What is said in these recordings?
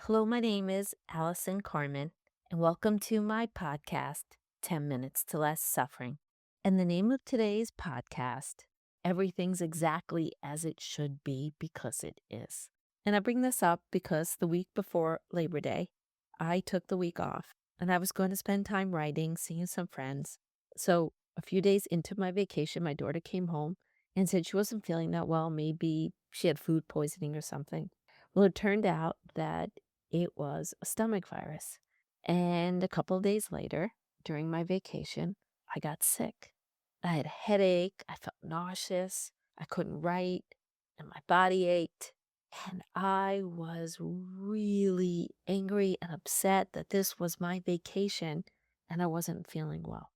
Hello, my name is Allison Carmen, and welcome to my podcast, 10 Minutes to Less Suffering. And the name of today's podcast, Everything's Exactly as It Should Be Because It Is. And I bring this up because the week before Labor Day, I took the week off and I was going to spend time writing, seeing some friends. So a few days into my vacation, my daughter came home and said she wasn't feeling that well. Maybe she had food poisoning or something. Well, it turned out that it was a stomach virus. And a couple of days later, during my vacation, I got sick. I had a headache. I felt nauseous. I couldn't write, and my body ached. And I was really angry and upset that this was my vacation and I wasn't feeling well.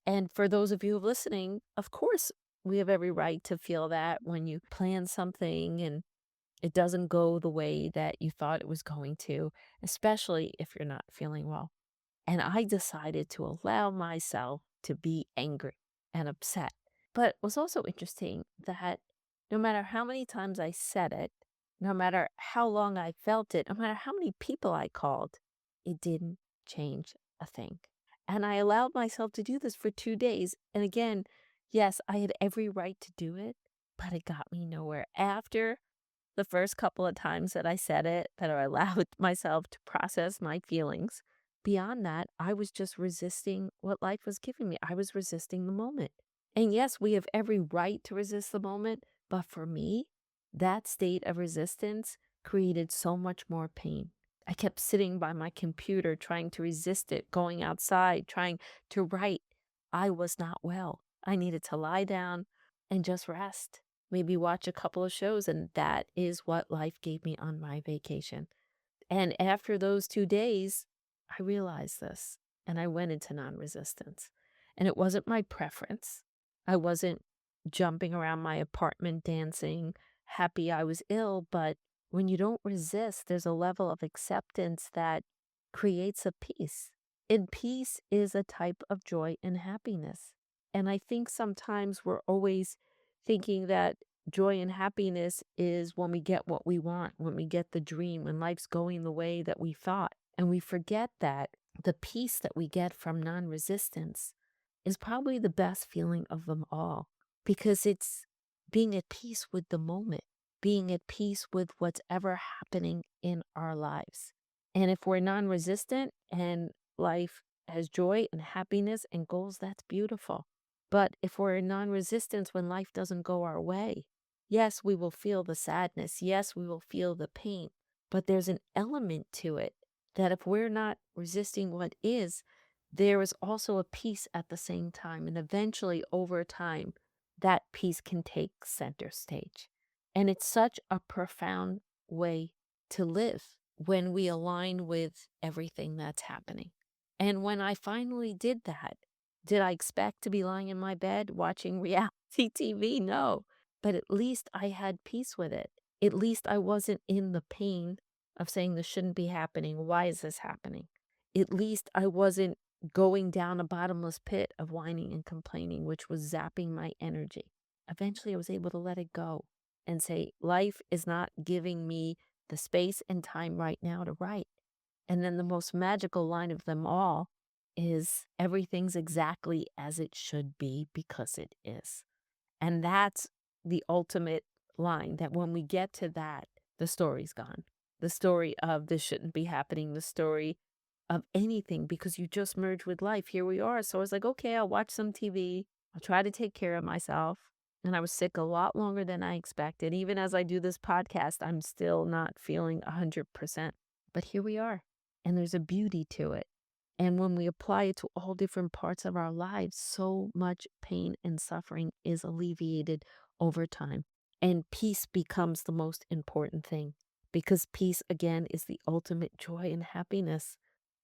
And for those of you listening, of course, we have every right to feel that when you plan something and it doesn't go the way that you thought it was going to, especially if you're not feeling well. And I decided to allow myself to be angry and upset. But it was also interesting that no matter how many times I said it, no matter how long I felt it, no matter how many people I called, it didn't change a thing. And I allowed myself to do this for 2 days. And again, yes, I had every right to do it, but it got me nowhere. After the first couple of times that I said it, that I allowed myself to process my feelings, beyond that, I was just resisting what life was giving me. I was resisting the moment. And yes, we have every right to resist the moment, but for me, that state of resistance created so much more pain. I kept sitting by my computer trying to resist it, going outside, trying to write. I was not well. I needed to lie down and just rest, maybe watch a couple of shows, and that is what life gave me on my vacation. And after those 2 days, I realized this, and I went into non-resistance. And it wasn't my preference. I wasn't jumping around my apartment dancing, happy I was ill, but when you don't resist, there's a level of acceptance that creates a peace. And peace is a type of joy and happiness. And I think sometimes we're always thinking that joy and happiness is when we get what we want, when we get the dream, when life's going the way that we thought. And we forget that the peace that we get from non resistance is probably the best feeling of them all because it's being at peace with the moment, being at peace with what's ever happening in our lives. And if we're non resistant and life has joy and happiness and goals, that's beautiful. But if we're in non resistance when life doesn't go our way, yes, we will feel the sadness. Yes, we will feel the pain. But there's an element to it that if we're not resisting what is, there is also a peace at the same time. And eventually, over time, that peace can take center stage. And it's such a profound way to live when we align with everything that's happening. And when I finally did that, did I expect to be lying in my bed watching reality TV? No. But at least I had peace with it. At least I wasn't in the pain of saying this shouldn't be happening. Why is this happening? At least I wasn't going down a bottomless pit of whining and complaining, which was zapping my energy. Eventually, I was able to let it go and say, life is not giving me the space and time right now to write. And then the most magical line of them all is everything's exactly as it should be because it is. And that's the ultimate line that when we get to that, the story's gone. The story of this shouldn't be happening, the story of anything because you just merged with life. Here we are. So I was like, okay, I'll watch some TV. I'll try to take care of myself. And I was sick a lot longer than I expected. Even as I do this podcast, I'm still not feeling 100%. But here we are. And there's a beauty to it. And when we apply it to all different parts of our lives, so much pain and suffering is alleviated over time. And peace becomes the most important thing because peace, again, is the ultimate joy and happiness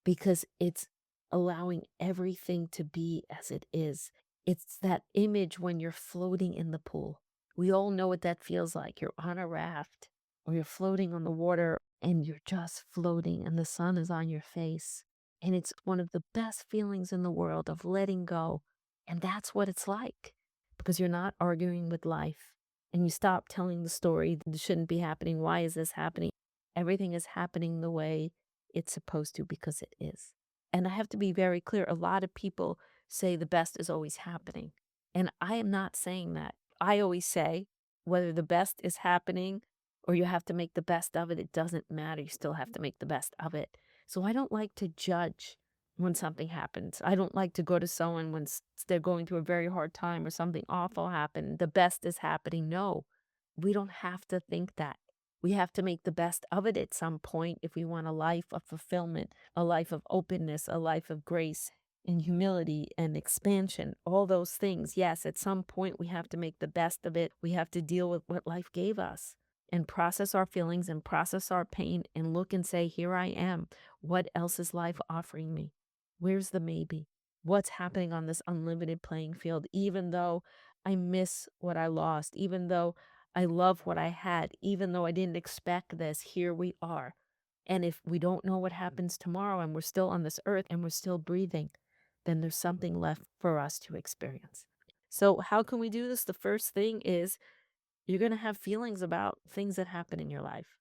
because it's allowing everything to be as it is. It's that image when you're floating in the pool. We all know what that feels like. You're on a raft or you're floating on the water and you're just floating and the sun is on your face. And it's one of the best feelings in the world of letting go. And that's what it's like because you're not arguing with life and you stop telling the story. This shouldn't be happening. Why is this happening? Everything is happening the way it's supposed to because it is. And I have to be very clear. A lot of people say the best is always happening. And I am not saying that. I always say whether the best is happening or you have to make the best of it, it doesn't matter. You still have to make the best of it. So I don't like to judge when something happens. I don't like to go to someone when they're going through a very hard time or something awful happened. The best is happening. No, we don't have to think that. We have to make the best of it at some point if we want a life of fulfillment, a life of openness, a life of grace and humility and expansion, all those things. Yes, at some point we have to make the best of it. We have to deal with what life gave us and process our feelings and process our pain and look and say, here I am. What else is life offering me? Where's the maybe? What's happening on this unlimited playing field? Even though I miss what I lost, even though I love what I had, even though I didn't expect this, here we are. And if we don't know what happens tomorrow and we're still on this earth and we're still breathing, then there's something left for us to experience. So, how can we do this? The first thing is you're going to have feelings about things that happen in your life.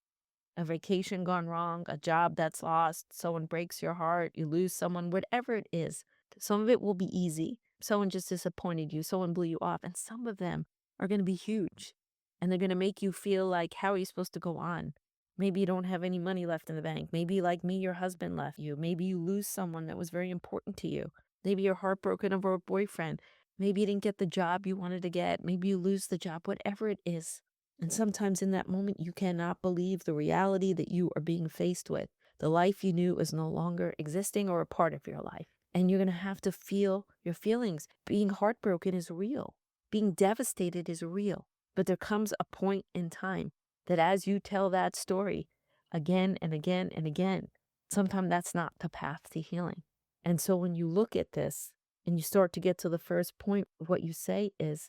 A vacation gone wrong, a job that's lost, someone breaks your heart, you lose someone, whatever it is. Some of it will be easy. Someone just disappointed you, someone blew you off, and some of them are going to be huge. And they're going to make you feel like, how are you supposed to go on? Maybe you don't have any money left in the bank. Maybe, like me, your husband left you. Maybe you lose someone that was very important to you. Maybe you're heartbroken over a boyfriend. Maybe you didn't get the job you wanted to get. Maybe you lose the job, whatever it is. And sometimes in that moment, you cannot believe the reality that you are being faced with. The life you knew is no longer existing or a part of your life. And you're going to have to feel your feelings. Being heartbroken is real. Being devastated is real. But there comes a point in time that as you tell that story again and again and again, sometimes that's not the path to healing. And so when you look at this and you start to get to the first point, what you say is,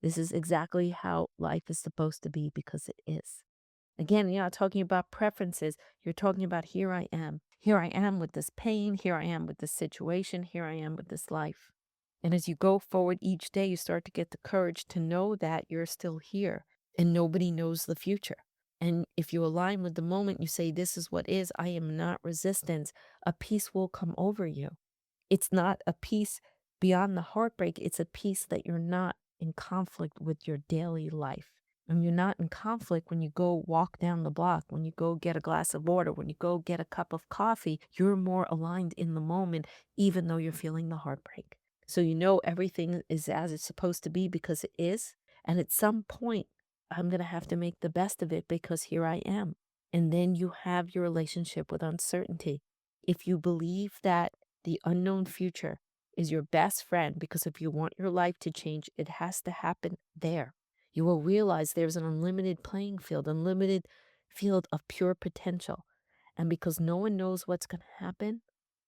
this is exactly how life is supposed to be because it is. Again, you're not talking about preferences. You're talking about here I am. Here I am with this pain. Here I am with this situation. Here I am with this life. And as you go forward each day, you start to get the courage to know that you're still here and nobody knows the future. And if you align with the moment, you say, this is what is, I am not resistance, a peace will come over you. It's not a peace beyond the heartbreak. It's a peace that you're not in conflict with your daily life. And you're not in conflict when you go walk down the block, when you go get a glass of water, when you go get a cup of coffee. You're more aligned in the moment, even though you're feeling the heartbreak. So you know everything is as it's supposed to be because it is. And at some point, I'm going to have to make the best of it because here I am. And then you have your relationship with uncertainty. If you believe that the unknown future is your best friend, because if you want your life to change, it has to happen there. You will realize there's an unlimited playing field, unlimited field of pure potential. And because no one knows what's going to happen,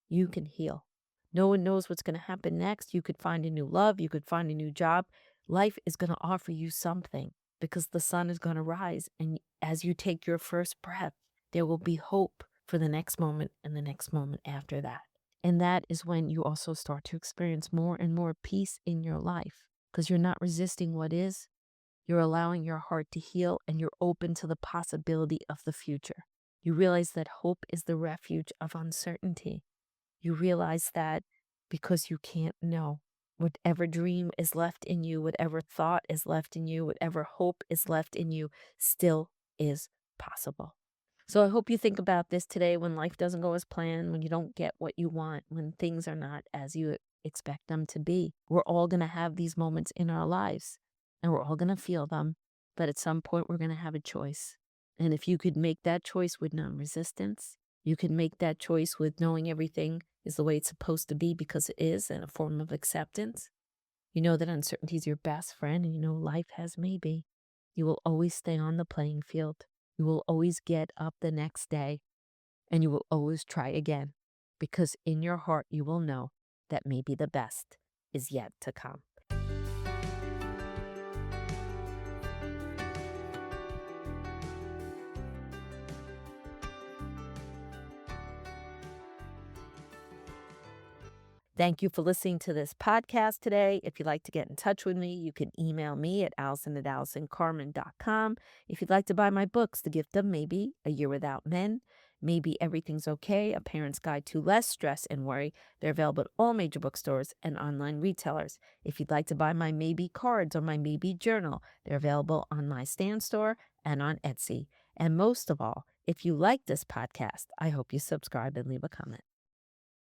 you can heal. No one knows what's going to happen next. You could find a new love. You could find a new job. Life is going to offer you something because the sun is going to rise. And as you take your first breath, there will be hope for the next moment and the next moment after that. And that is when you also start to experience more and more peace in your life because you're not resisting what is. You're allowing your heart to heal and you're open to the possibility of the future. You realize that hope is the refuge of uncertainty. You realize that because you can't know, whatever dream is left in you, whatever thought is left in you, whatever hope is left in you still is possible. So I hope you think about this today when life doesn't go as planned, when you don't get what you want, when things are not as you expect them to be. We're all going to have these moments in our lives and we're all going to feel them. But at some point, we're going to have a choice. And if you could make that choice with non-resistance, you could make that choice with knowing everything is the way it's supposed to be because it is, and a form of acceptance. You know that uncertainty is your best friend and you know life has maybe. You will always stay on the playing field. You will always get up the next day and you will always try again because in your heart you will know that maybe the best is yet to come. Thank you for listening to this podcast today. If you'd like to get in touch with me, you can email me at allison@allisoncarmen.com. If you'd like to buy my books, The Gift of Maybe, A Year Without Men, Maybe Everything's Okay, A Parent's Guide to Less Stress and Worry, they're available at all major bookstores and online retailers. If you'd like to buy my Maybe cards or my Maybe journal, they're available on my Stan store and on Etsy. And most of all, if you like this podcast, I hope you subscribe and leave a comment.